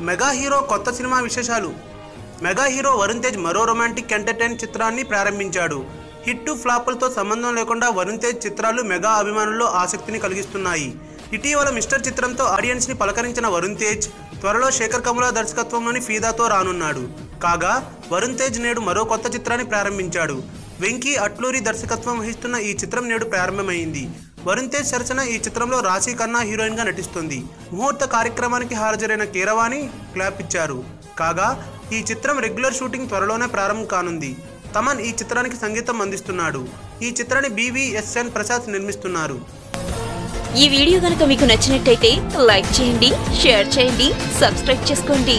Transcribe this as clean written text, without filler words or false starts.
Mega hero కొత్త cinema విశేషాలు. Mega hero Varun Tej మరో రొమాంటిక్ ఎంటర్టైన్ చిత్రాన్ని ప్రారంభించాడు. హిట్ ఫ్లాపులతో సంబంధం లేకుండా వరుణ్ తేజ్ చిత్రాలు మెగా అభిమానుల్లో ఆసక్తిని కలిగిస్తున్నాయి. ఇటీవల మిస్టర్ చిత్రంతో ఆడియన్స్ ని పలకరించిన వరుణ్ తేజ్ త్వరలో శేఖర్ కమల దర్శకత్వంలోని ఫీదాతో రానున్నాడు. కాగా వరుణ్ తేజ్ నేడు మరో కొత్త చిత్రాన్ని ప్రారంభించాడు. వెంకీ అట్లూరి దర్శకత్వం వహిస్తున్న ఈ చిత్రం నేడు ప్రారంభమైంది. వరుణ్ తేజ్ సరసన ఈ చిత్రంలో రాశి ఖన్నా హీరోయిన్ గా నటిస్తుంది. ముహూర్త కార్యక్రమానికి హాజరైన కీరవాణి క్లాప్ ఇచ్చారు. కాగా ఈ చిత్రం రెగ్యులర్ షూటింగ్ త్వరలోనే ప్రారంభం కానుంది. తమన్ ఈ చిత్రానికి సంగీతం అందిస్తున్నాడు. ఈ చిత్రాన్ని BVSN ప్రసాద్ నిర్మిస్తున్నారు. ఈ వీడియో గనుక మీకు నచ్చినట్టయితే లైక్ చేయండి, షేర్ చేయండి, సబ్స్క్రైబ్ చేసుకోండి.